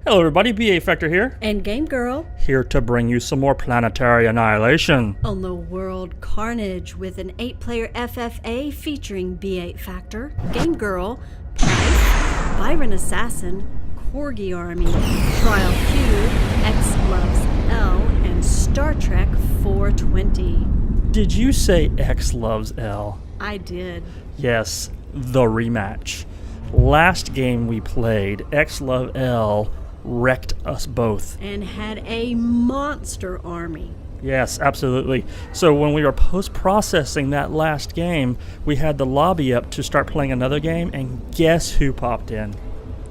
Hello everybody, BA Factor here. And Game Girl. Here to bring you some more Planetary Annihilation. On the World Carnage with an 8-player FFA featuring B8 Factor, Game Girl, Price, Byron Assassin, Corgi Army, Trial Q, X Loves L, and Star Trek 420. Did you say X Loves L? I did. Yes, the rematch. Last game we played, X Love L wrecked us both. And had a monster army. Yes, absolutely. So when we were post-processing that last game, we had the lobby up to start playing another game, and guess who popped in?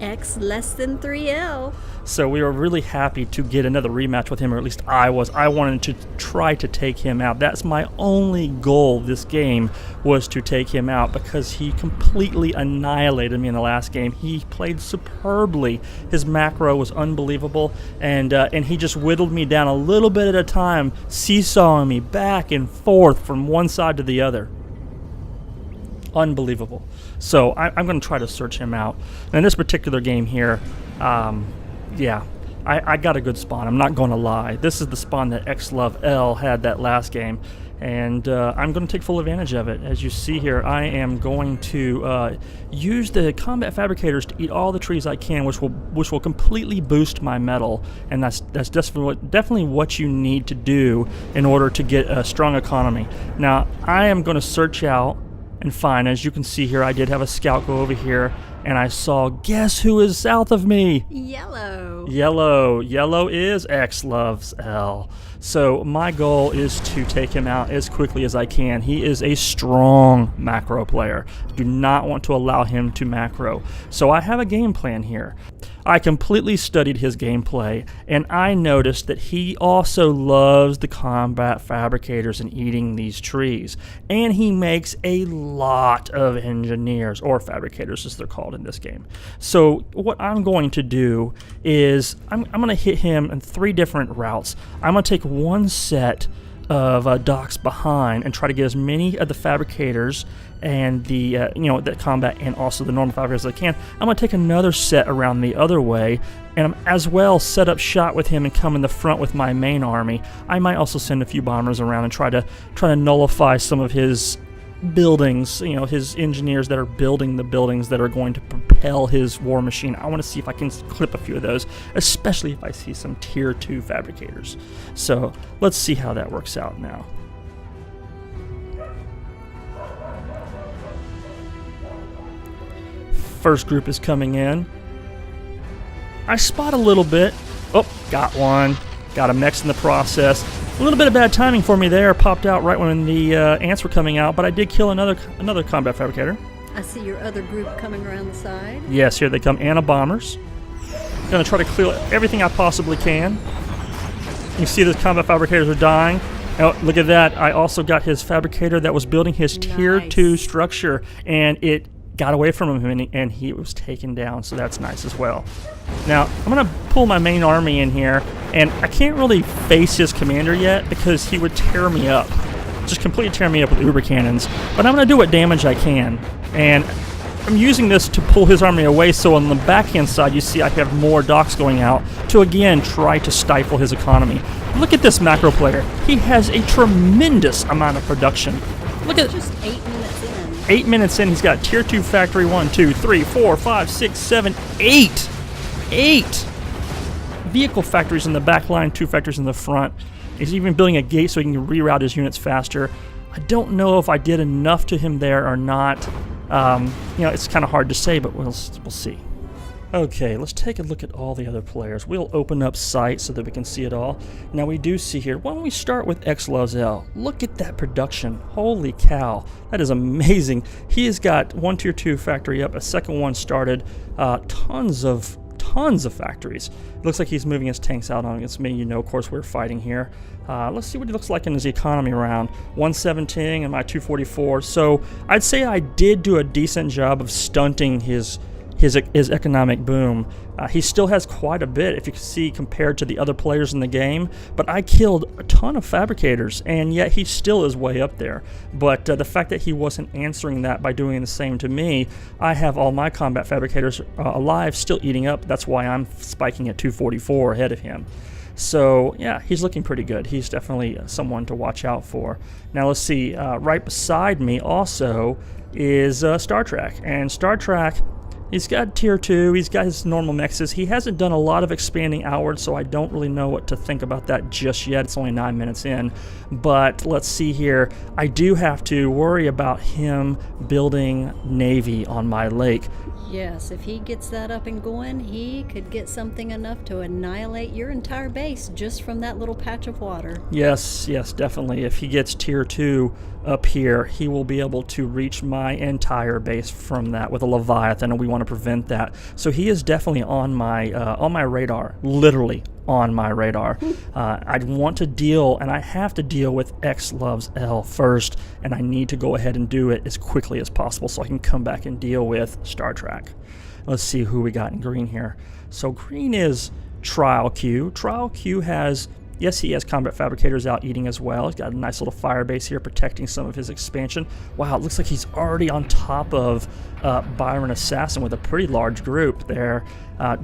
X less than 3L. So we were really happy to get another rematch with him, or at least I was. I wanted to try to take him out. That's my only goal this game, was to take him out, because he completely annihilated me in the last game. He played superbly. His macro was unbelievable, and he just whittled me down a little bit at a time, seesawing me back and forth from one side to the other. Unbelievable. So I'm going to try to search him out. And in this particular game here, yeah, I got a good spawn. I'm not going to lie. This is the spawn that X Love L had that last game, and I'm going to take full advantage of it. As you see here, I am going to use the combat fabricators to eat all the trees I can, which will completely boost my metal, and that's definitely what you need to do in order to get a strong economy. Now, I am going to search out and find, as you can see here, I did have a scout go over here, and I saw, guess who is south of me? Yellow. Yellow is X Loves L. So my goal is to take him out as quickly as I can. He is a strong macro player. Do not want to allow him to macro. So I have a game plan here. I completely studied his gameplay, and I noticed that he also loves the combat fabricators and eating these trees. And he makes a lot of engineers, or fabricators as they're called in this game. So what I'm going to do is I'm going to hit him in 3 different routes. I'm going to take one set of docks behind and try to get as many of the fabricators and the the combat and also the normal fabricators as I can. I'm going to take another set around the other way, and as well set up shot with him and come in the front with my main army. I might also send a few bombers around and try to nullify some of his buildings, his engineers that are building the buildings that are going to propel his war machine. I want to see if I can clip a few of those, especially if I see some tier 2 fabricators. So let's see how that works out now. First group is coming in. I spot a little bit. Oh, got one. Got a mech in the process. A little bit of bad timing for me there. Popped out right when the ants were coming out, but I did kill another combat fabricator. I see your other group coming around the side. Yes, here they come. Anna bombers. Gonna try to clear everything I possibly can. You see the combat fabricators are dying. Oh, look at that. I also got his fabricator that was building his tier 2 structure, and it got away from him, and he was taken down, so that's nice as well. Now, I'm going to pull my main army in here, and I can't really face his commander yet because he would tear me up. Just completely tear me up with uber cannons. But I'm going to do what damage I can, and I'm using this to pull his army away, so on the backhand side you see I have more docks going out to again try to stifle his economy. Look at this macro player. He has a tremendous amount of production. Look at just 8 minutes in. 8 minutes in, he's got tier 2 factory 1, 2, 3, 4, 5, 6, 7, 8. 8 vehicle factories in the back line, 2 factories in the front. He's even building a gate so he can reroute his units faster. I don't know if I did enough to him there or not. It's kind of hard to say, but we'll see. Okay, let's take a look at all the other players. We'll open up sight so that we can see it all. Now we do see here, why don't we start with X Loves L? Look at that production. Holy cow, that is amazing. He has got 1 tier 2 factory up, a second one started, tons of factories. It looks like he's moving his tanks out on against me. Of course, we're fighting here. Let's see what he looks like in his economy round. 117 and my 244. So I'd say I did do a decent job of stunting his his economic boom. He still has quite a bit, if you can see, compared to the other players in the game. But I killed a ton of fabricators, and yet he still is way up there. But the fact that he wasn't answering that by doing the same to me, I have all my combat fabricators alive, still eating up. That's why I'm spiking at 244 ahead of him. So yeah, he's looking pretty good. He's definitely someone to watch out for. Now let's see, right beside me also is Star Trek. And Star Trek, he's got tier 2, he's got his normal mexes. He hasn't done a lot of expanding outward, so I don't really know what to think about that just yet. It's only 9 minutes in. But let's see here. I do have to worry about him building Navy on my lake. Yes, if he gets that up and going, he could get something enough to annihilate your entire base just from that little patch of water. Yes, definitely. If he gets tier 2 up here, he will be able to reach my entire base from that with a Leviathan, and we want to prevent that. So he is definitely on my radar, literally on my radar. I'd want to deal, and I have to deal with X loves L first, and I need to go ahead and do it as quickly as possible so I can come back and deal with Star Trek. Let's see who we got in green here. So green is Trial Q. Trial Q has, yes, he has combat fabricators out eating as well. He's got a nice little fire base here protecting some of his expansion. Wow, it looks like he's already on top of Byron Assassin with a pretty large group there.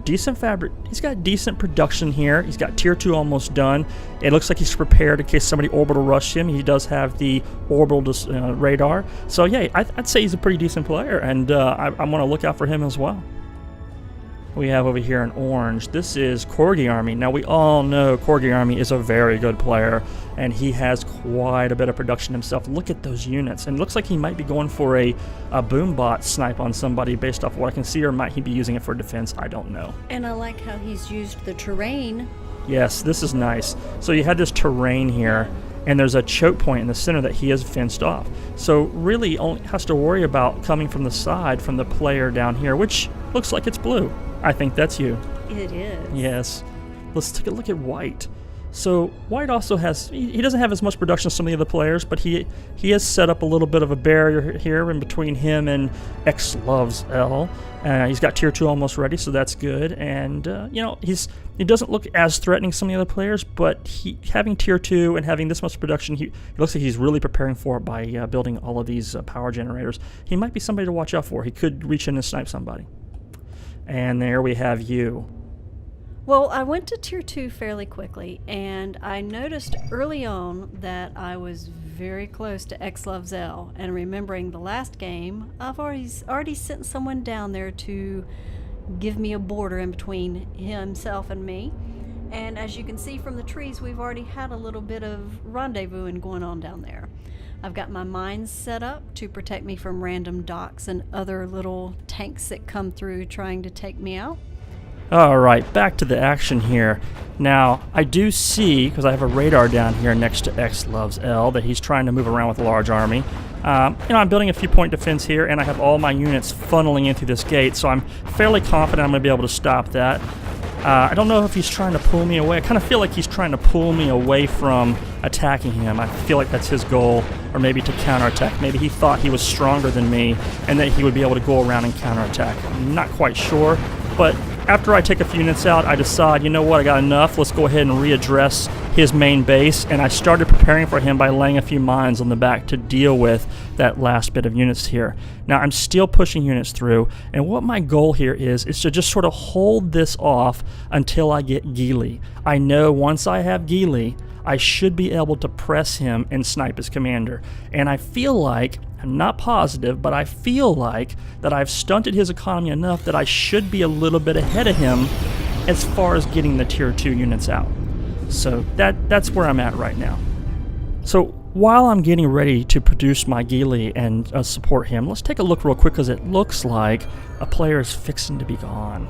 He's got decent production here. He's got tier 2 almost done. It looks like he's prepared in case somebody orbital rush him. He does have the orbital radar. So yeah, I'd say he's a pretty decent player, and I want to look out for him as well. We have over here in orange. This is Corgi Army. Now we all know Corgi Army is a very good player, and he has quite a bit of production himself. Look at those units, and it looks like he might be going for a boom bot snipe on somebody based off what I can see, or might he be using it for defense? I don't know. And I like how he's used the terrain. Yes, this is nice. So you had this terrain here, and there's a choke point in the center that he has fenced off. So really only has to worry about coming from the side from the player down here, which looks like it's blue. I think that's you. It is. Yes. Let's take a look at white. So white also has, he doesn't have as much production as some of the other players, but he has set up a little bit of a barrier here in between him and X loves L. He's got tier 2 almost ready, so that's good. And you know, he doesn't look as threatening as some of the other players, but having tier 2 and having this much production, it looks like he's really preparing for it by building all of these power generators. He might be somebody to watch out for. He could reach in and snipe somebody. And there we have you. Well, I went to tier 2 fairly quickly, and I noticed early on that I was very close to X loves L. And remembering the last game, I've already sent someone down there to give me a border in between himself and me. And as you can see from the trees, we've already had a little bit of rendezvousing going on down there. I've got my mines set up to protect me from random docks and other little tanks that come through trying to take me out. Alright, back to the action here. Now, I do see, because I have a radar down here next to X loves L, that he's trying to move around with a large army. I'm building a few point defense here, and I have all my units funneling into this gate, so I'm fairly confident I'm going to be able to stop that. I don't know if he's trying to pull me away. I kind of feel like he's trying to pull me away from attacking him. I feel like that's his goal, or maybe to counterattack. Maybe he thought he was stronger than me and that he would be able to go around and counterattack. I'm not quite sure, but after I take a few units out, I decide, you know what, I got enough. Let's go ahead and readdress his main base, and I started preparing for him by laying a few mines on the back to deal with that last bit of units here. Now, I'm still pushing units through, and what my goal here is to just sort of hold this off until I get Geely. I know once I have Geely, I should be able to press him and snipe his commander. And I feel like, I'm not positive, but I feel like that I've stunted his economy enough that I should be a little bit ahead of him as far as getting the tier 2 units out. So that's where I'm at right now. So while I'm getting ready to produce my Geely and support him, let's take a look real quick, because it looks like a player is fixing to be gone.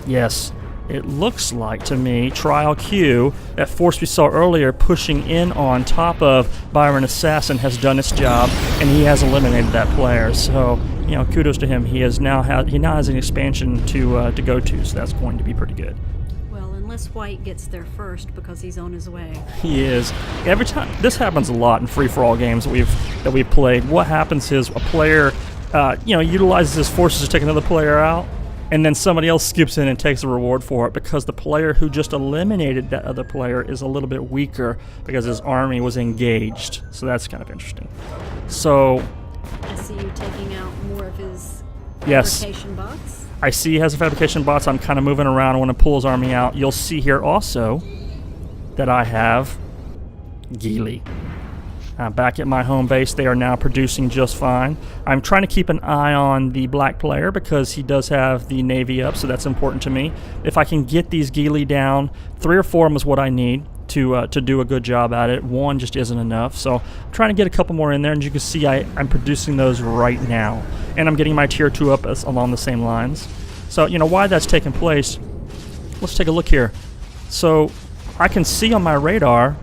Yes. It looks like to me Trial Q, that force we saw earlier pushing in on top of Byron Assassin, has done its job, and he has eliminated that player. So, you know, kudos to him. He now has an expansion to go to, so that's going to be pretty good. Well, unless White gets there first, because he's on his way. He is. Every time this happens a lot in free-for-all games that we've played. What happens is a player utilizes his forces to take another player out, and then somebody else skips in and takes the reward for it because the player who just eliminated that other player is a little bit weaker because his army was engaged. So that's kind of interesting. So I see you taking out more of his yes, fabrication bots. I see he has a fabrication bots. I'm kind of moving around. I want to pull his army out. You'll see here also that I have Geely. Back at my home base, they are now producing just fine. I'm trying to keep an eye on the black player because he does have the Navy up, so that's important to me. If I can get these Geely down, 3 or 4 of them is what I need to do a good job at it. 1 just isn't enough, so I'm trying to get a couple more in there, and you can see I'm producing those right now. And I'm getting my tier 2 up along the same lines. So, why that's taking place, let's take a look here. So, I can see on my radar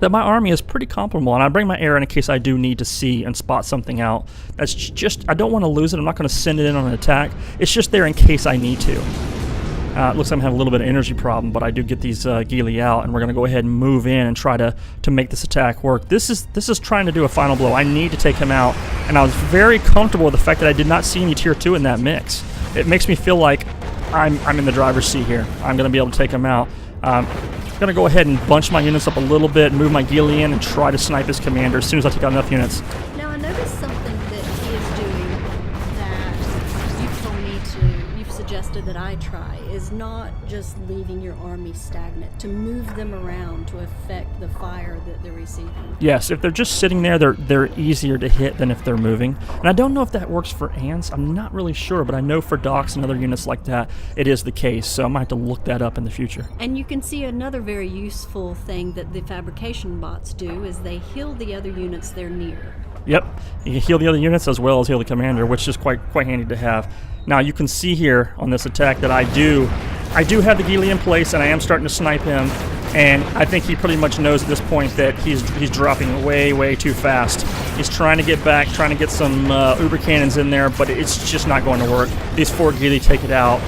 that my army is pretty comparable, and I bring my air in case I do need to see and spot something out. That's just, I don't want to lose it. I'm not going to send it in on an attack. It's just there in case I need to. It looks like I'm having a little bit of energy problem, but I do get these Geely out, and we're going to go ahead and move in and try to make this attack work. This is trying to do a final blow. I need to take him out, and I was very comfortable with the fact that I did not see any tier 2 in that mix. It makes me feel like I'm in the driver's seat here. I'm going to be able to take him out. I'm going to go ahead and bunch my units up a little bit, move my Geely in, and try to snipe his commander as soon as I take out enough units. Now, I noticed something that he is doing that you've suggested that I try, is not just leaving your army stagnant, to move them around to affect the fire that they're receiving. Yes, if they're just sitting there, they're easier to hit than if they're moving. And I don't know if that works for ants. I'm not really sure, but I know for docks and other units like that, it is the case. So I might have to look that up in the future. And you can see another very useful thing that the fabrication bots do is they heal the other units they're near. Yep, you can heal the other units as well as heal the commander, which is quite handy to have. Now you can see here on this attack that I do have the Geely in place, and I am starting to snipe him. And I think he pretty much knows at this point that he's dropping way too fast. He's trying to get back, trying to get some Uber cannons in there, but it's just not going to work. These 4 Geely take it out.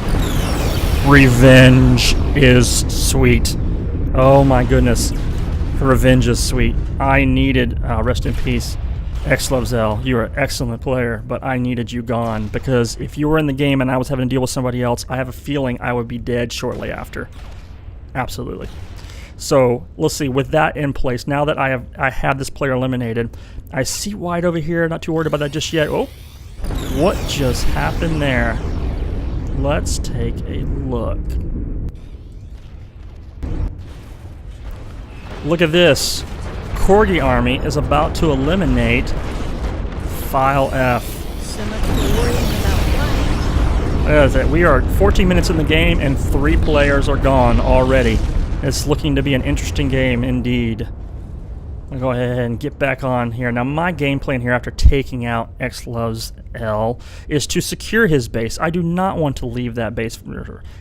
Revenge is sweet. Oh my goodness, revenge is sweet. I needed rest in peace. X loves L, you're an excellent player, but I needed you gone, because if you were in the game and I was having to deal with somebody else, I have a feeling I would be dead shortly after. Absolutely. So let's see, with that in place, now that I have this player eliminated, I see white over here, not too worried about that just yet. Oh, what just happened there? Let's take a look. Look at this. Corgi army is about to eliminate File F. So much for worrying about flying. That is it. We are 14 minutes in the game and 3 players are gone already. It's looking to be an interesting game indeed. I'll go ahead and get back on here. Now my game plan here after taking out X loves L is to secure his base. I do not want to leave that base.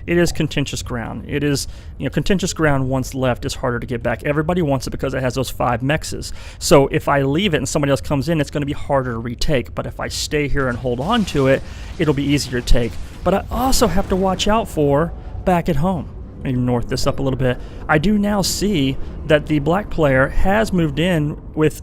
It is contentious ground. It is, contentious ground once left is harder to get back. Everybody wants it because it has those 5 mexes. So if I leave it and somebody else comes in, it's going to be harder to retake. But if I stay here and hold on to it, it'll be easier to take. But I also have to watch out for back at home. Maybe north this up a little bit. I do now see that the black player has moved in with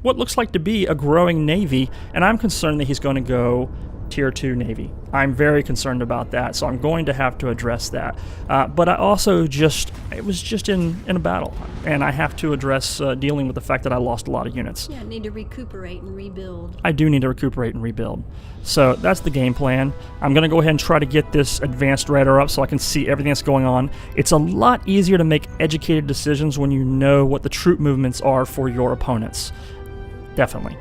what looks like to be a growing navy, and I'm concerned that he's going to go tier 2 navy. I'm very concerned about that, so I'm going to have to address that. But I also it was just in a battle, and I have to address dealing with the fact that I lost a lot of units. Yeah, need to recuperate and rebuild. I do need to recuperate and rebuild. So that's the game plan. I'm going to go ahead and try to get this advanced radar up so I can see everything that's going on. It's a lot easier to make educated decisions when you know what the troop movements are for your opponents. Definitely.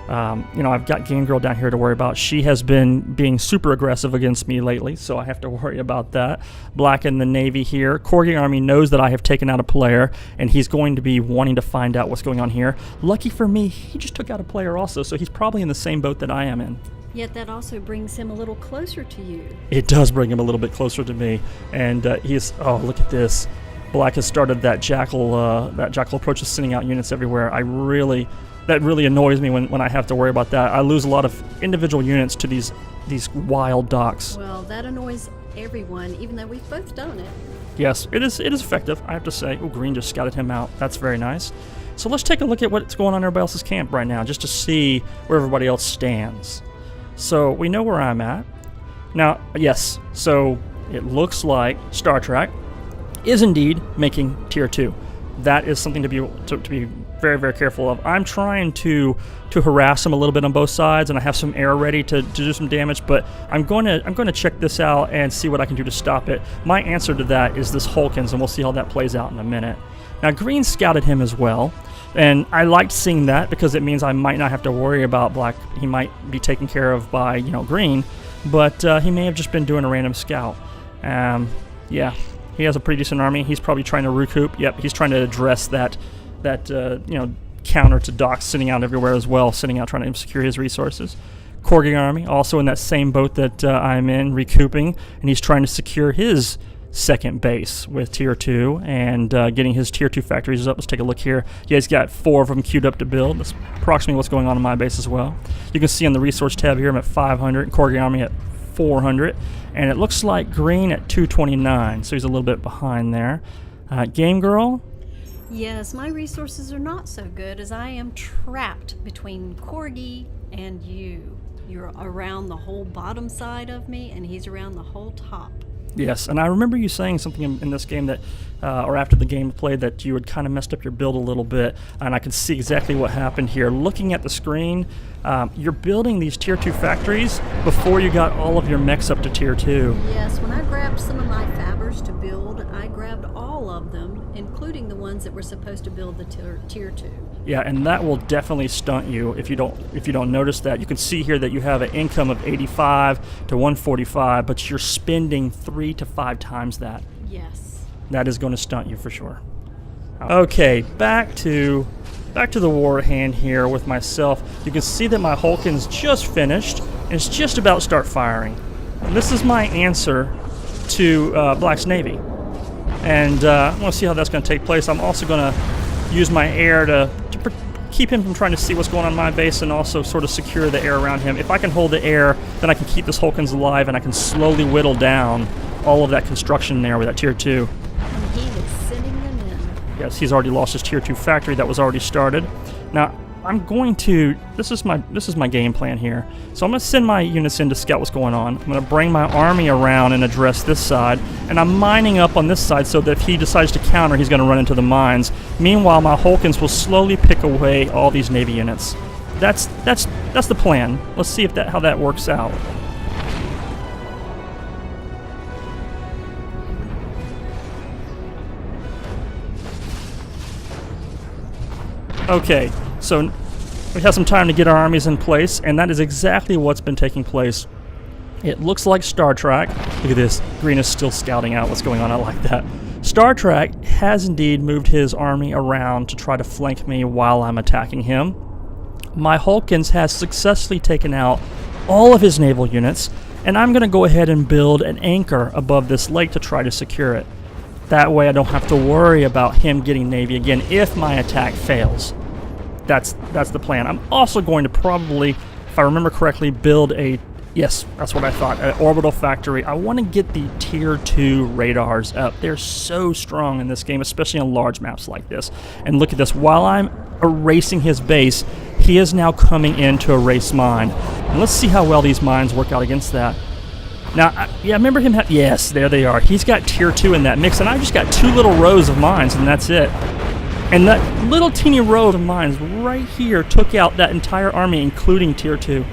I've got Game Girl down here to worry about. She has been being super aggressive against me lately, so I have to worry about that. Black in the Navy here. Corgi Army knows that I have taken out a player, and he's going to be wanting to find out what's going on here. Lucky for me, he just took out a player also, so he's probably in the same boat that I am in. Yet that also brings him a little closer to you. It does bring him a little bit closer to me, and oh, look at this. Black has started that jackal approach of sending out units everywhere. That really annoys me when I have to worry about that. I lose a lot of individual units to these wild docks. Well, that annoys everyone, even though we've both done it. Yes, it is effective, I have to say. Oh, green just scouted him out. That's very nice. So let's take a look at what's going on in everybody else's camp right now, just to see where everybody else stands. So we know where I'm at. Now, yes, so it looks like Star Trek is indeed making Tier 2. That is something to be very, very careful of. I'm trying to harass him a little bit on both sides, and I have some air ready to do some damage, but I'm going to check this out and see what I can do to stop it. My answer to that is this Hulkins, and we'll see how that plays out in a minute. Now, Green scouted him as well, and I liked seeing that because it means I might not have to worry about Black. He might be taken care of by, you know, Green, but he may have just been doing a random scout. Yeah, he has a pretty decent army. He's probably trying to recoup. Yep, he's trying to address that you know, counter to Doc sitting out everywhere as well, sitting out trying to secure his resources. Corgi army also in that same boat that I'm in, recouping, and he's trying to secure his second base with Tier 2 and getting his Tier 2 factories up. Let's take a look here. Yeah, he's got 4 of them queued up to build. That's approximately what's going on in my base as well. You can see on the resource tab here I'm at 500, and Corgi army at 400, and it looks like Green at 229, so he's a little bit behind there. Game Girl? Yes, my resources are not so good as I am trapped between Corgi and you. You're around the whole bottom side of me, and he's around the whole top. Yes, and I remember you saying something in this game that, or after the game played, that you had kind of messed up your build a little bit, and I can see exactly what happened here. Looking at the screen, you're building these Tier 2 factories before you got all of your mechs up to Tier 2. Yes, when I grabbed some of my fabbers to build, I grabbed all of them, including the ones that were supposed to build the Tier 2. Yeah, and that will definitely stunt you if you don't notice that. You can see here that you have an income of 85 to 145, but you're spending 3 to 5 times that. Yes. That is going to stunt you for sure. Okay, back to the war hand here with myself. You can see that my Hulkin's just finished and it's just about to start firing. And this is my answer to Black's Navy. And I want to see how that's going to take place. I'm also going to use my air to keep him from trying to see what's going on in my base, and also sort of secure the air around him. If I can hold the air, then I can keep this Hulkins alive, and I can slowly whittle down all of that construction there with that Tier 2. And he is sending them in. Yes, he's already lost his Tier 2 factory that was already started. Now, I'm going to, this is my game plan here. So I'm going to send my units in to scout what's going on. I'm going to bring my army around and address this side, and I'm mining up on this side so that if he decides to counter, he's going to run into the mines. Meanwhile, my Hulkins will slowly pick away all these Navy units. That's the plan. Let's see how that works out. Okay, so we have some time to get our armies in place, and that is exactly what's been taking place. It looks like Star Trek. Look at this. Green is still scouting out what's going on. I like that. Star Trek has indeed moved his army around to try to flank me while I'm attacking him. My Hulkins has successfully taken out all of his naval units, and I'm going to go ahead and build an anchor above this lake to try to secure it. That way I don't have to worry about him getting Navy again if my attack fails. That's the plan. I'm also going to probably, if I remember correctly, build a, yes, that's what I thought, an orbital factory. I want to get the Tier 2 radars up. They're so strong in this game, especially on large maps like this. And look at this. While I'm erasing his base, he is now coming in to erase mine. And let's see how well these mines work out against that. Now, yeah, remember him, yes, there they are. He's got Tier 2 in that mix, and I just got 2 little rows of mines, and that's it. And that little teeny row of mines right here took out that entire army, including Tier 2.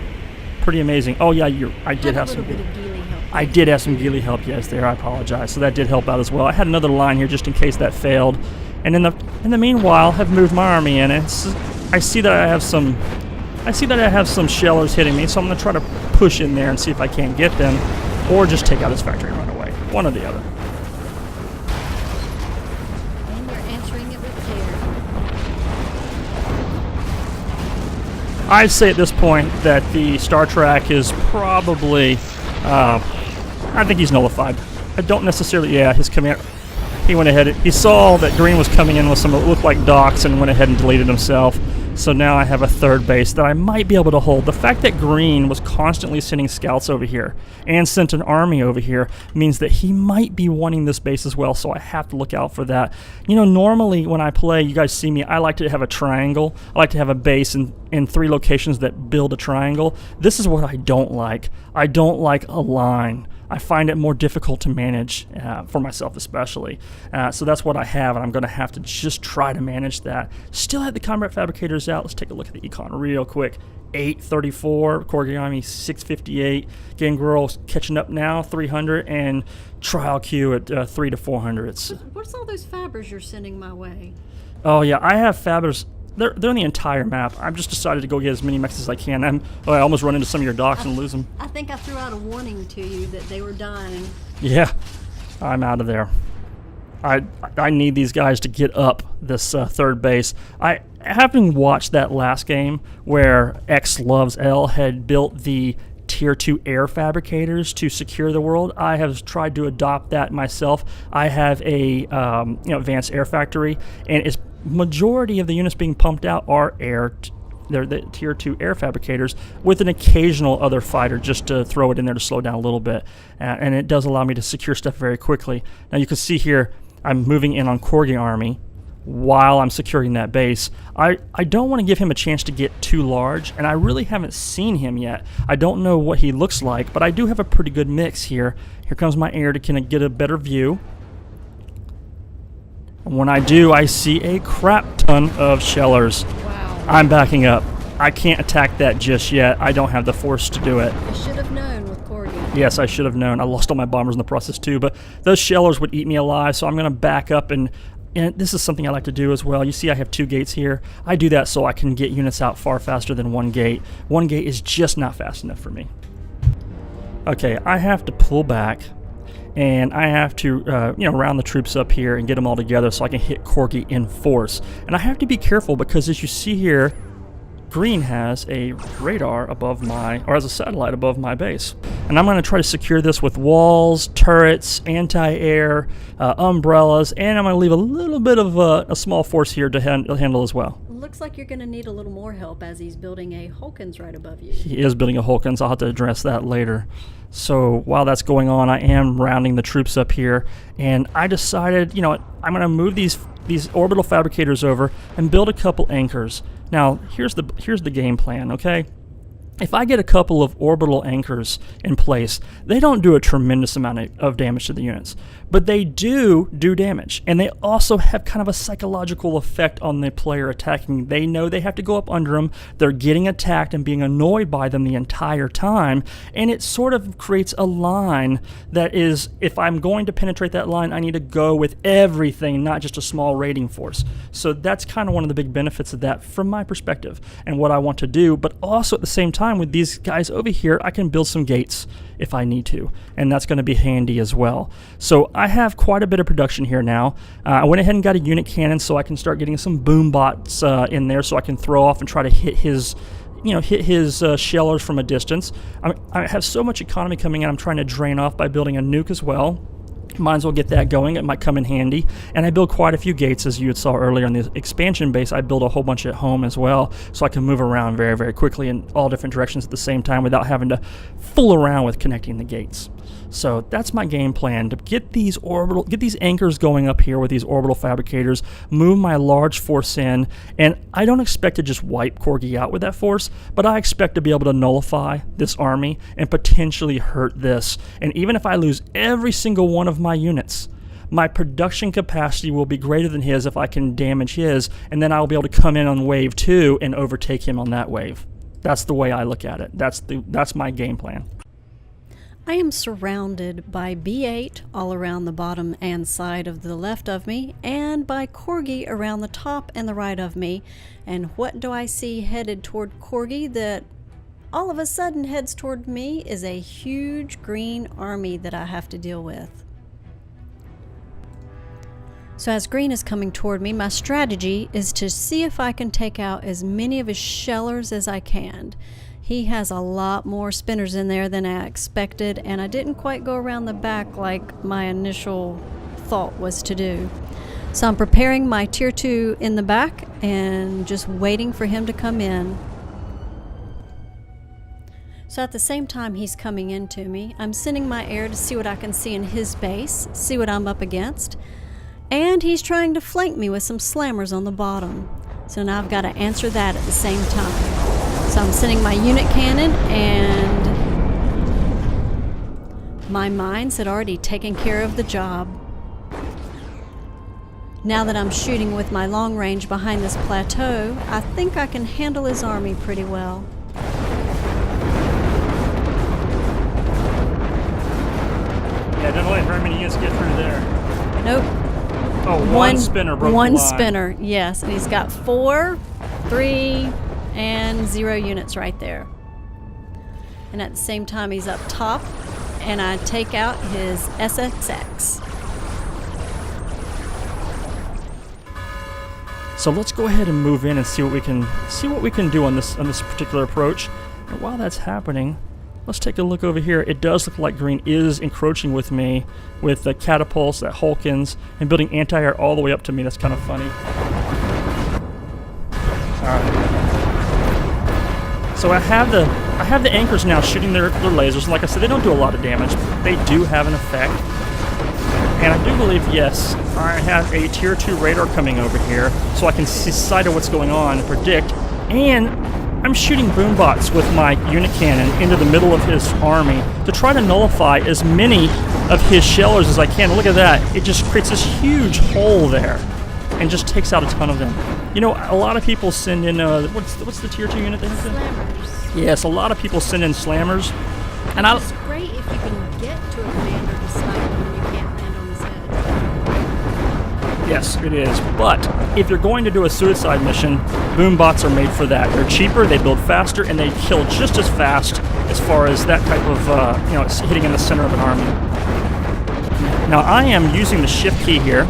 Pretty amazing. Oh yeah, I did have some Geely help, yes, there, I apologize. So that did help out as well. I had another line here just in case that failed. And in the meanwhile, have moved my army in. I see that I have some shellers hitting me, so I'm going to try to push in there and see if I can't get them, or just take out his factory and run away. One or the other. And you're answering it with care. I'd say at this point that the Star Trek is probably, I think he's nullified. I don't necessarily, yeah, his command, he went ahead, he saw that Green was coming in with some that looked like docks and went ahead and deleted himself. So now I have a third base that I might be able to hold. The fact that green was constantly sending scouts over here and sent an army over here means that he might be wanting this base as well, so I have to look out for that. You know, normally when I play, you guys see me, I like to have a triangle. I like to have a base in 3 locations that build a triangle. This is what I don't like. I don't like a line. I find it more difficult to manage for myself especially. So that's what I have, and I'm going to have to just try to manage that. Still have the combat fabricators out. Let's take a look at the econ real quick. 834, Corgi Army 658, Game Girl's catching up now, 300, and Trial Q at 3 to 400. What's all those fabbers you're sending my way? Oh yeah, I have fabbers. They're on the entire map. I've just decided to go get as many mechs as I can. I almost run into some of your docks and lose them. I think I threw out a warning to you that they were dying. Yeah, I'm out of there. I need these guys to get up this third base. Having watched that last game where X Loves L had built the Tier 2 air fabricators to secure the world, I have tried to adopt that myself. I have a advanced air factory, and it's majority of the units being pumped out are they're the Tier 2 air fabricators with an occasional other fighter just to throw it in there to slow down a little bit. And it does allow me to secure stuff very quickly. Now you can see here I'm moving in on Corgi Army while I'm securing that base. I don't want to give him a chance to get too large, and I really haven't seen him yet. I don't know what he looks like, but I do have a pretty good mix here. Here comes my air to kind of get a better view. When I do, I see a crap ton of shellers. Wow. I'm backing up. I can't attack that just yet. I don't have the force to do it. I should have known with Corgi. Yes, I should have known. I lost all my bombers in the process too, but those shellers would eat me alive, so I'm going to back up, and this is something I like to do as well. You see I have 2 gates here. I do that so I can get units out far faster than 1 gate. 1 gate is just not fast enough for me. Okay, I have to pull back. And I have to, round the troops up here and get them all together so I can hit Corgi in force. And I have to be careful because, as you see here, green has a radar above has a satellite above my base. And I'm going to try to secure this with walls, turrets, anti-air, umbrellas, and I'm going to leave a little bit of a small force here to handle as well. Looks like you're going to need a little more help as he's building a Hulkins right above you. He is building a Hulkins. I'll have to address that later. So while that's going on, I am rounding the troops up here, and I decided, you know what, I'm going to move these orbital fabricators over and build a couple anchors. Now, here's the game plan, okay? If I get a couple of orbital anchors in place, they don't do a tremendous amount of damage to the units, but they do damage, and they also have kind of a psychological effect on the player attacking. They know they have to go up under them, they're getting attacked and being annoyed by them the entire time, and it sort of creates a line that is, if I'm going to penetrate that line, I need to go with everything, not just a small raiding force. So that's kind of one of the big benefits of that from my perspective and what I want to do, but also at the same time with these guys over here, I can build some gates if I need to, and that's going to be handy as well. So I have quite a bit of production here now. I went ahead and got a unit cannon so I can start getting some boom bots in there so I can throw off and try to hit his shellers from a distance. I have so much economy coming in, I'm trying to drain off by building a nuke as well. Might as well get that going. It might come in handy. And I build quite a few gates, as you saw earlier on the expansion base. I build a whole bunch at home as well, so I can move around very, very quickly in all different directions at the same time without having to fool around with connecting the gates. So that's my game plan, to get these anchors going up here with these orbital fabricators, move my large force in, and I don't expect to just wipe Corgi out with that force, but I expect to be able to nullify this army and potentially hurt this. And even if I lose every single one of my units, my production capacity will be greater than his if I can damage his, and then I'll be able to come in on wave 2 and overtake him on that wave. That's the way I look at it. That's my game plan. I am surrounded by B8 all around the bottom and side of the left of me, and by Corgi around the top and the right of me. And what do I see headed toward Corgi that all of a sudden heads toward me is a huge green army that I have to deal with. So as green is coming toward me, my strategy is to see if I can take out as many of his shellers as I can. He has a lot more spinners in there than I expected, and I didn't quite go around the back like my initial thought was to do. So I'm preparing my tier 2 in the back and just waiting for him to come in. So at the same time he's coming into me, I'm sending my air to see what I can see in his base, see what I'm up against. And he's trying to flank me with some slammers on the bottom. So now I've got to answer that at the same time. So I'm sending my unit cannon, and my mines had already taken care of the job. Now that I'm shooting with my long range behind this plateau, I think I can handle his army pretty well. Yeah, don't let very many units get through there. Nope. Oh, one spinner broke the line. One spinner, yes. And he's got 4, 3, and 0 units right there. And at the same time, he's up top, and I take out his SSX. So let's go ahead and move in and see what we can do on this particular approach. And while that's happening, let's take a look over here. It does look like green is encroaching with me with the catapults, that Hulkins, and building anti-air all the way up to me. That's kind of funny. Alright. So I have the anchors now shooting their lasers, and like I said, they don't do a lot of damage, but they do have an effect. And I do believe, yes, I have a tier 2 radar coming over here, so I can see sight of what's going on and predict. And I'm shooting boombots with my unit cannon into the middle of his army to try to nullify as many of his shellers as I can. Look at that. It just creates this huge hole there and just takes out a ton of them. You know, a lot of people send in, what's the tier 2 unit they have? Slammers. Yes, a lot of people send in slammers. And it's great if you can get to a commander to snipe him and you can't land on his head. Yes, it is. But if you're going to do a suicide mission, boombots are made for that. They're cheaper, they build faster, and they kill just as fast as far as that type of, hitting in the center of an army. Now, I am using the shift key here,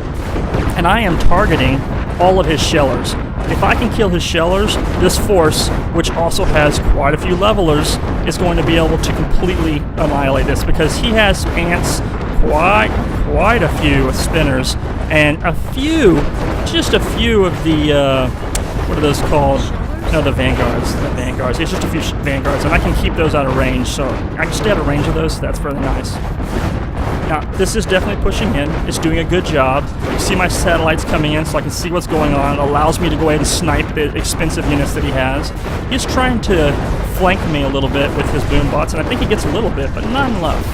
and I am targeting all of his shellers. If I can kill his shellers, this force, which also has quite a few levelers, is going to be able to completely annihilate this, because he has ants, quite a few spinners, and just a few of the, what are those called? No, the vanguards. It's just a few vanguards, and I can keep those out of range, so I can stay out of range of those, so that's really nice. Now, this is definitely pushing in. It's doing a good job. You see my satellites coming in, so I can see what's going on. It allows me to go ahead and snipe the expensive units that he has. He's trying to flank me a little bit with his boombots, and I think he gets a little bit, but not enough.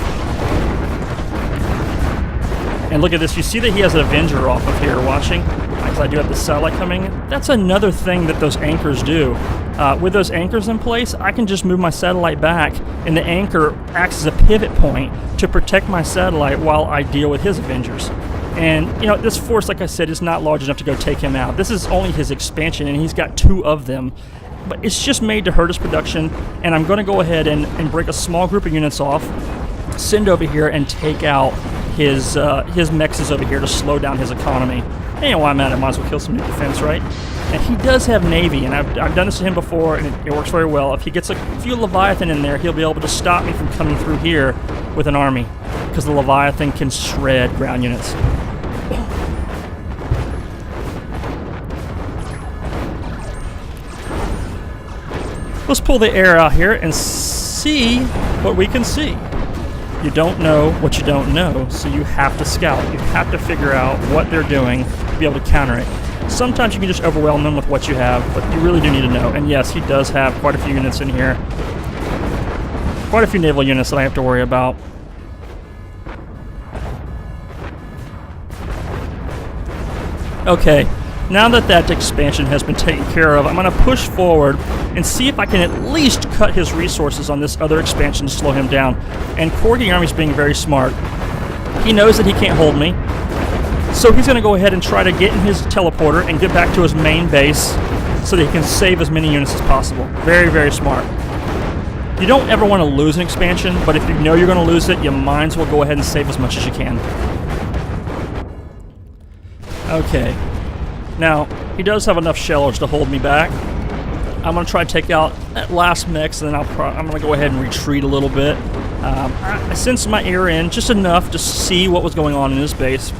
And look at this. You see that he has an Avenger off of here watching, because I do have the satellite coming in. That's another thing that those anchors do. With those anchors in place, I can just move my satellite back, and the anchor acts as a pivot point to protect my satellite while I deal with his Avengers. And, you know, this force, like I said, is not large enough to go take him out. This is only his expansion, and he's got 2 of them. But it's just made to hurt his production, and I'm going to go ahead and break a small group of units off, send over here, and take out his mexes over here to slow down his economy. And while I'm at it, I might as well kill some new defense, right? And he does have Navy, and I've done this to him before, and it works very well. If he gets a few Leviathan in there, he'll be able to stop me from coming through here with an army, because the Leviathan can shred ground units. Let's pull the air out here and see what we can see. You don't know what you don't know, so you have to scout. You have to figure out what they're doing to be able to counter it. Sometimes you can just overwhelm them with what you have, but you really do need to know. And yes, he does have quite a few units in here. Quite a few naval units that I have to worry about. Okay, now that that expansion has been taken care of, I'm going to push forward and see if I can at least cut his resources on this other expansion to slow him down. And Corgi Army's being very smart. He knows that he can't hold me, so he's going to go ahead and try to get in his teleporter and get back to his main base so that he can save as many units as possible. Very, very smart. You don't ever want to lose an expansion, but if you know you're going to lose it, you might as well go ahead and save as much as you can. Okay. Now, he does have enough shellers to hold me back. I'm going to try to take out that last mix, and then I'm going to go ahead and retreat a little bit. I sent my air in just enough to see what was going on in his base.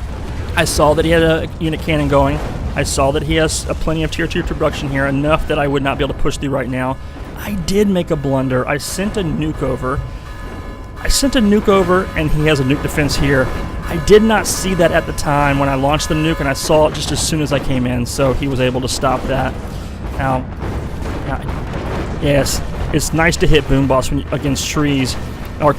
I saw that he had a unit cannon going. I saw that he has plenty of tier 2 production here, enough that I would not be able to push through right now. I did make a blunder. I sent a nuke over. And he has a nuke defense here. I did not see that at the time when I launched the nuke, and I saw it just as soon as I came in, so he was able to stop that. Now yes, it's nice to hit boom boss against trees, or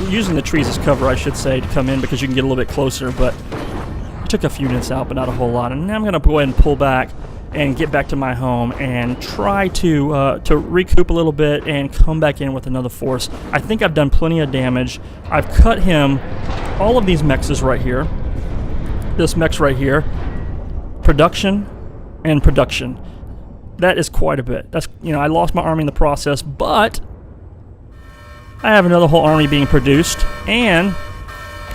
using the trees as cover, I should say, to come in, because you can get a little bit closer, but I took a few units out, but not a whole lot. And now I'm going to go ahead and pull back and get back to my home and try to recoup a little bit and come back in with another force. I think I've done plenty of damage. I've cut him, all of these mechs right here, this mechs right here, production and production. That is quite a bit. That's, I lost my army in the process, but I have another whole army being produced, and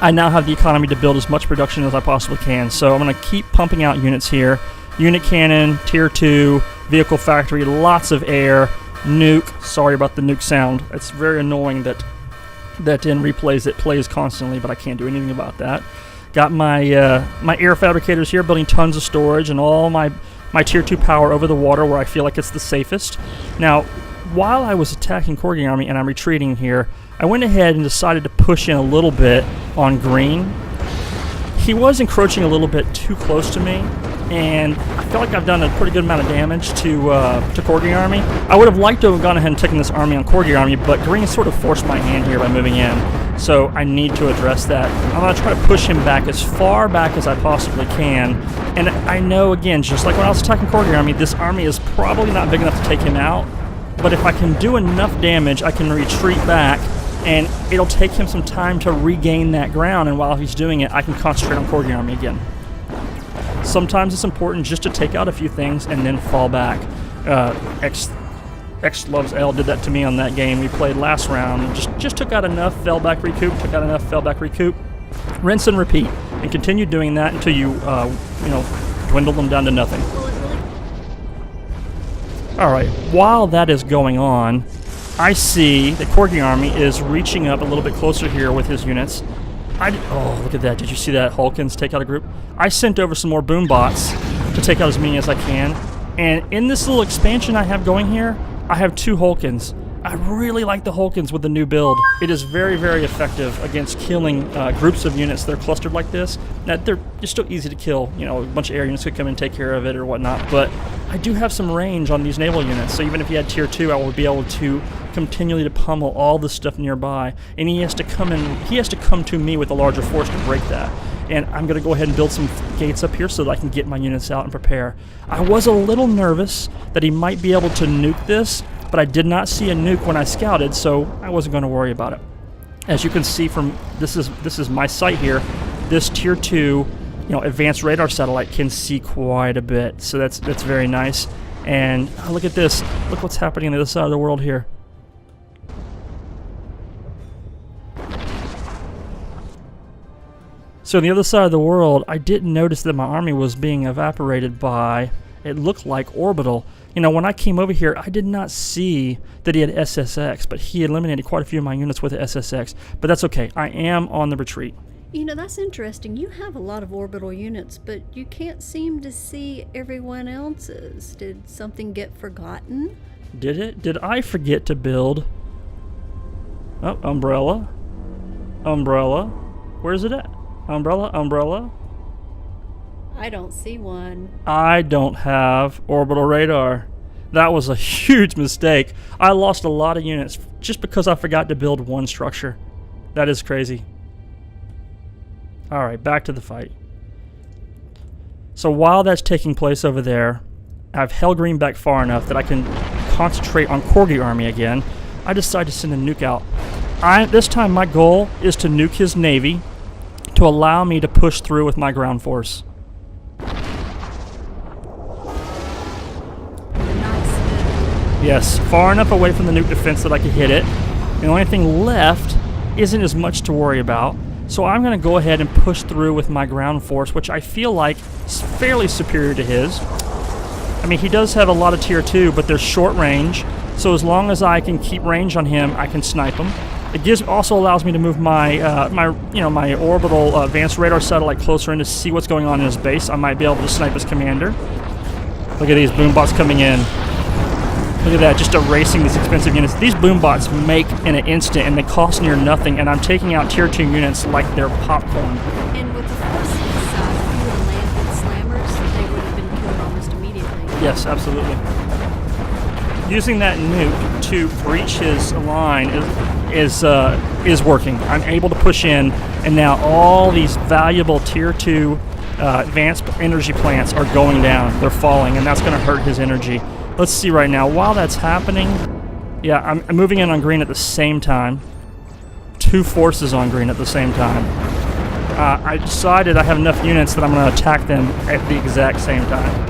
I now have the economy to build as much production as I possibly can. So I'm going to keep pumping out units here. Unit cannon, tier 2, vehicle factory, lots of air, nuke. Sorry about the nuke sound. It's very annoying that in replays it plays constantly, but I can't do anything about that. Got my my air fabricators here building tons of storage, and all my tier 2 power over the water where I feel like it's the safest. Now, while I was attacking Corgi Army and I'm retreating here, I went ahead and decided to push in a little bit on green. He was encroaching a little bit too close to me, and I feel like I've done a pretty good amount of damage to Corgi Army. I would have liked to have gone ahead and taken this army on Corgi Army, but green sort of forced my hand here by moving in, so I need to address that. I'm going to try to push him back as far back as I possibly can, and I know, again, just like when I was attacking Corgi Army, this army is probably not big enough to take him out, but if I can do enough damage, I can retreat back, and it'll take him some time to regain that ground, and while he's doing it, I can concentrate on Corgi Army again. Sometimes it's important just to take out a few things and then fall back. X Loves L did that to me on that game we played last round. Just took out enough, fell back, recoup, took out enough, fell back, recoup. Rinse and repeat, and continue doing that until you, dwindle them down to nothing. Alright, while that is going on, I see that Corgi Army is reaching up a little bit closer here with his units. Oh, look at that. Did you see that Hulkins take out a group? I sent over some more boom bots to take out as many as I can. And in this little expansion I have going here, I have 2 Hulkins. I really like the Hulkins with the new build. It is very, very effective against killing groups of units that are clustered like this. Now, they're still easy to kill. A bunch of air units could come and take care of it or whatnot. But I do have some range on these naval units. So even if he had tier 2, I will be able to continually to pummel all the stuff nearby. And he has to come to me with a larger force to break that. And I'm going to go ahead and build some gates up here so that I can get my units out and prepare. I was a little nervous that he might be able to nuke this, but I did not see a nuke when I scouted, so I wasn't going to worry about it. As you can see from this is my site here. This tier 2, advanced radar satellite can see quite a bit, so that's very nice. And look at this. Look what's happening on the other side of the world here. So on the other side of the world, I didn't notice that my army was being evaporated by, it looked like, orbital. When I came over here, I did not see that he had SSX, but he eliminated quite a few of my units with the SSX. But that's okay. I am on the retreat. That's interesting. You have a lot of orbital units, but you can't seem to see everyone else's. Did something get forgotten? Did it? Did I forget to build? Oh, umbrella. Umbrella. Where's it at? Umbrella, umbrella. I don't see one. I don't have orbital radar. That was a huge mistake. I lost a lot of units just because I forgot to build one structure. That is crazy. Alright, back to the fight. So while that's taking place over there, I've held green back far enough that I can concentrate on Corgi Army again. I decide to send a nuke out. This time my goal is to nuke his navy to allow me to push through with my ground force. Yes, far enough away from the nuke defense that I could hit it. The only thing left isn't as much to worry about. So I'm going to go ahead and push through with my ground force, which I feel like is fairly superior to his. I mean, he does have a lot of tier 2, but they're short range. So as long as I can keep range on him, I can snipe him. It also allows me to move my my orbital advanced radar satellite closer in to see what's going on in his base. I might be able to snipe his commander. Look at these boom bots coming in. Look at that, just erasing these expensive units. These boom bots make in an instant, and they cost near nothing, and I'm taking out tier 2 units like they're popcorn. And with the force of the South, if you would have landed slammers, they would have been killed almost immediately. Yes, absolutely. Using that nuke to breach his line is working. I'm able to push in, and now all these valuable tier 2 advanced energy plants are going down. They're falling, and that's going to hurt his energy. Let's see right now. While that's happening, yeah, I'm moving in on green at the same time. 2 forces on green at the same time. I decided I have enough units that I'm going to attack them at the exact same time.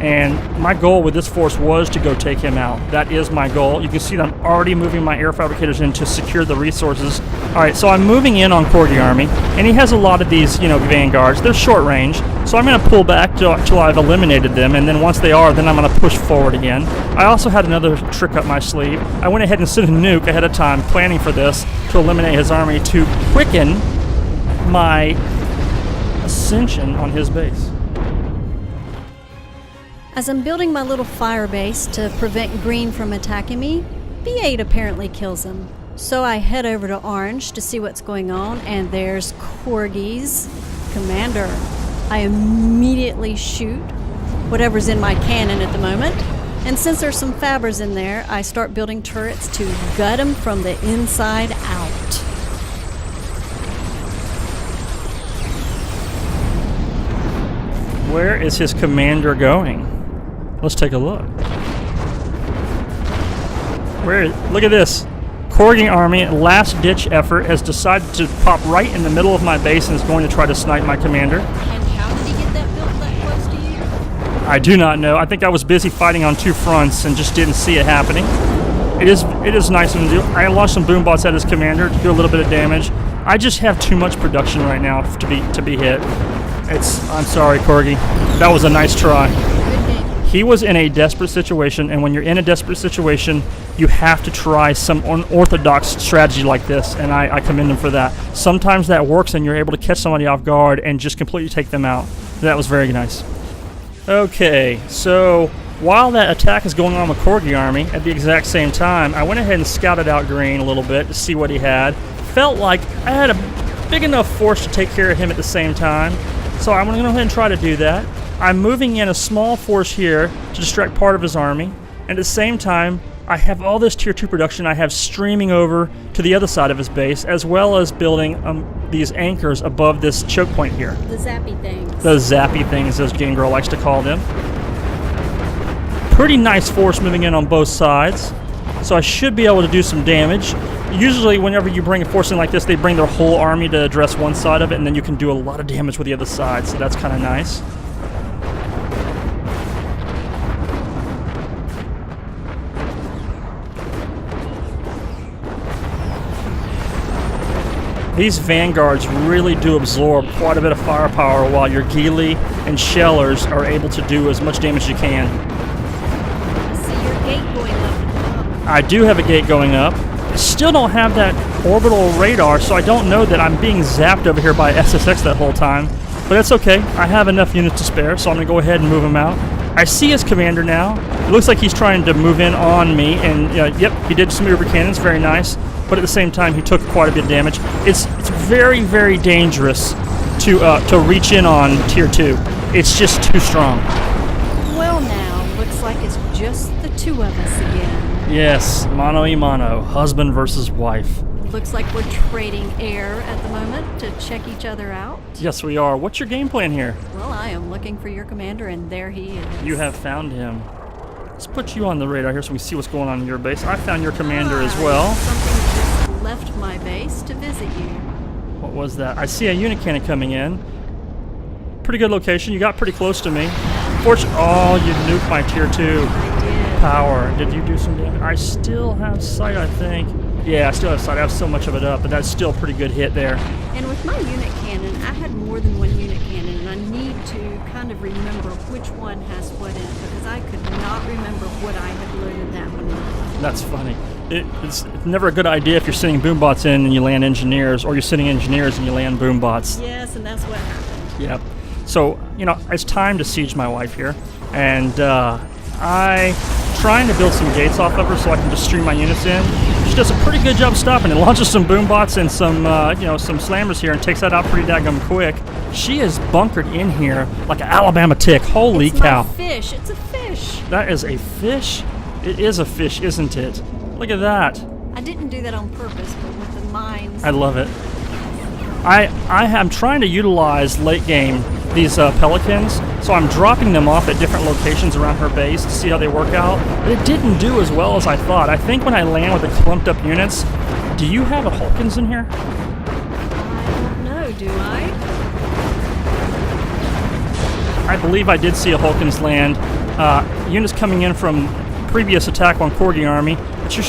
And my goal with this force was to go take him out. That is my goal. You can see that I'm already moving my air fabricators in to secure the resources. Alright, so I'm moving in on Corgi Army, and he has a lot of these, vanguards. They're short range, so I'm going to pull back till I've eliminated them, and then once they are, then I'm going to push forward again. I also had another trick up my sleeve. I went ahead and sent a nuke ahead of time, planning for this, to eliminate his army, to quicken my ascension on his base. As I'm building my little fire base to prevent green from attacking me, B8 apparently kills him. So I head over to orange to see what's going on, and there's Corgi's commander. I immediately shoot whatever's in my cannon at the moment, and since there's some fabbers in there, I start building turrets to gut him from the inside out. Where is his commander going? Let's take a look. Look at this. Corgi Army, last-ditch effort, has decided to pop right in the middle of my base and is going to try to snipe my commander. And how did he get that built that close to you? I do not know. I think I was busy fighting on 2 fronts and just didn't see it happening. It is nice of him to do. I launched some boom bots at his commander to do a little bit of damage. I just have too much production right now to be hit. I'm sorry, Corgi. That was a nice try. He was in a desperate situation, and when you're in a desperate situation, you have to try some unorthodox strategy like this, and I commend him for that. Sometimes that works, and you're able to catch somebody off guard and just completely take them out. That was very nice. Okay, so while that attack is going on with Corgi Army, at the exact same time, I went ahead and scouted out green a little bit to see what he had. Felt like I had a big enough force to take care of him at the same time, so I'm going to go ahead and try to do that. I'm moving in a small force here to distract part of his army, and at the same time, I have all this tier 2 production I have streaming over to the other side of his base, as well as building these anchors above this choke point here. The zappy things. The zappy things, as Game Girl likes to call them. Pretty nice force moving in on both sides, so I should be able to do some damage. Usually whenever you bring a force in like this, they bring their whole army to address one side of it, and then you can do a lot of damage with the other side, so that's kind of nice. These vanguards really do absorb quite a bit of firepower, while your Geely and Shellers are able to do as much damage as you can. I see your gate going up. I do have a gate going up. Still don't have that orbital radar, so I don't know that I'm being zapped over here by SSX that whole time. But it's okay. I have enough units to spare, so I'm going to go ahead and move him out. I see his commander now. It looks like he's trying to move in on me, and yep, he did some uber cannons, very nice. But at the same time, he took quite a bit of damage. It's very, very dangerous to reach in on tier 2. It's just too strong. Well now, looks like it's just the 2 of us again. Yes, mano y mano, husband versus wife. Looks like we're trading air at the moment to check each other out. Yes, we are. What's your game plan here? Well, I am looking for your commander, and there he is. You have found him. Let's put you on the radar here so we see what's going on in your base. I found your commander as well. Something just left my base to visit you. What was that? I see a unit cannon coming in. Pretty good location. You got pretty close to me. Oh, you nuked my tier 2 I did. power. Did you do some damage? I still have sight, I think. Yeah, I still have sight. I have so much of it up, but that's still a pretty good hit there. And with my unit cannon, I had more than one unit cannon, and I need to kind of remember which one has what in it, because I could not remember what I had loaded that one with. That's funny. it's never a good idea if you're sending boombots in and you land engineers, or you're sending engineers and you land boombots. Yes, and that's what happened. Yep. So, it's time to siege my wife here, and I trying to build some gates off of her so I can just stream my units in. She does a pretty good job stopping it. Launches some boombots and some, some slammers here and takes that out pretty daggum quick. She is bunkered in here like an Alabama tick. Holy cow. It's my fish. It's a fish. That is a fish? It is a fish, isn't it? Look at that. I didn't do that on purpose, but with the mines. I love it. I am trying to utilize late game these pelicans, so I'm dropping them off at different locations around her base to see how they work out. But it didn't do as well as I thought. I think when I land with the clumped up units, do you have a Hulkins in here? I don't know, do I? I believe I did see a Hulkins land. Units coming in from previous attack on Corgi Army, but you're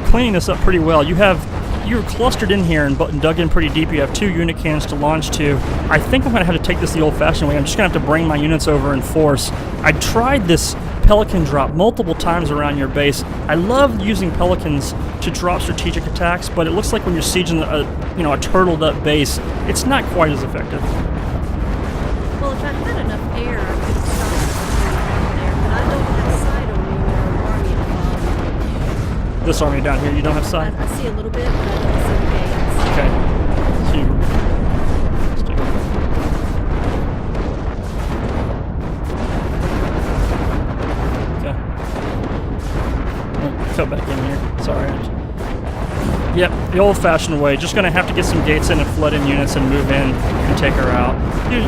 cleaning this up pretty well. You're clustered in here and dug in pretty deep. You have 2 unit cannons to launch to. I think I'm going to have to take this the old-fashioned way. I'm just going to have to bring my units over in force. I tried this Pelican drop multiple times around your base. I love using Pelicans to drop strategic attacks, but it looks like when you're sieging a turtled-up base, it's not quite as effective. Well, if I had enough air, I could have stopped there, but I don't have sight on your army above. This army down here, you don't have sight? I see a little bit, but I don't see the gates. Okay. So let's take a look. Okay. Cut back in here. Sorry. Yep, the old-fashioned way. Just going to have to get some gates in and flood in units and move in and take her out.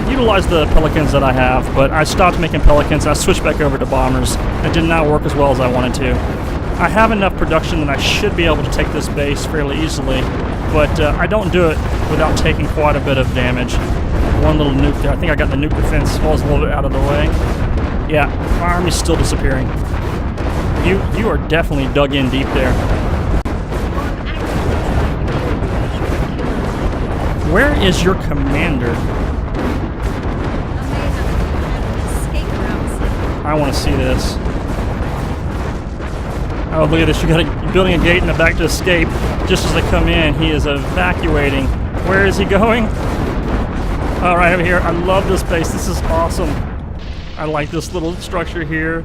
Utilize the Pelicans that I have, but I stopped making Pelicans. I switched back over to bombers. It did not work as well as I wanted to. I have enough production that I should be able to take this base fairly easily, but I don't do it without taking quite a bit of damage. One little nuke there. I think I got the nuke defense as well as a little bit out of the way. Yeah, my army's still disappearing. You are definitely dug in deep there. Where is your commander? I want to see this. Oh, look at this. You're building a gate in the back to escape. Just as they come in, he is evacuating. Where is he going? All right, over here. I love this base. This is awesome. I like this little structure here.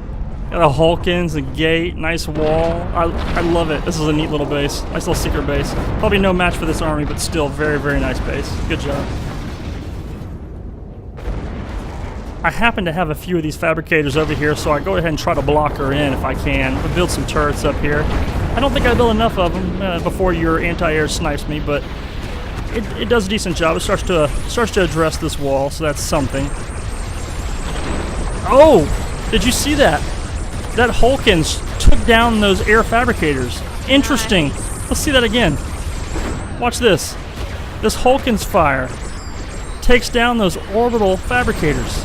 Got a Hulkins, a gate, nice wall. I love it. This is a neat little base. Nice little secret base. Probably no match for this army, but still very, very nice base. Good job. I happen to have a few of these fabricators over here, so I go ahead and try to block her in if I can. I'll build some turrets up here. I don't think I built enough of them before your anti-air snipes me, but it does a decent job. It starts to address this wall, so that's something. Oh! Did you see that? That Hulkins took down those air fabricators. Interesting. Nice. Let's see that again. Watch this. This Hulkins fire takes down those orbital fabricators.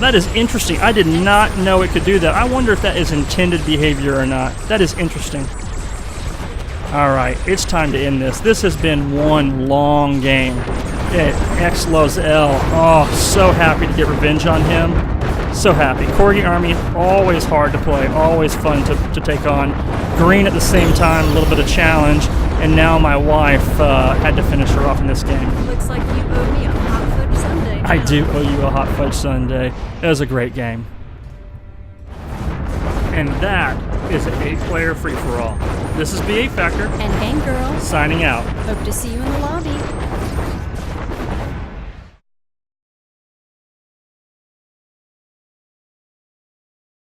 That is interesting. I did not know it could do that. I wonder if that is intended behavior or not. That is interesting. Alright, it's time to end this. This has been one long game. X loves L. Oh, so happy to get revenge on him. So happy. Corgi Army, always hard to play, always fun to take on. Green at the same time, a little bit of challenge, and now my wife had to finish her off in this game. Looks like you owe me a hot fudge sundae. I do owe you a hot fudge sundae. It was a great game. And that is an 8-player free-for-all. This is B8 Factor. And Game Girl. Signing out. Hope to see you in the lobby.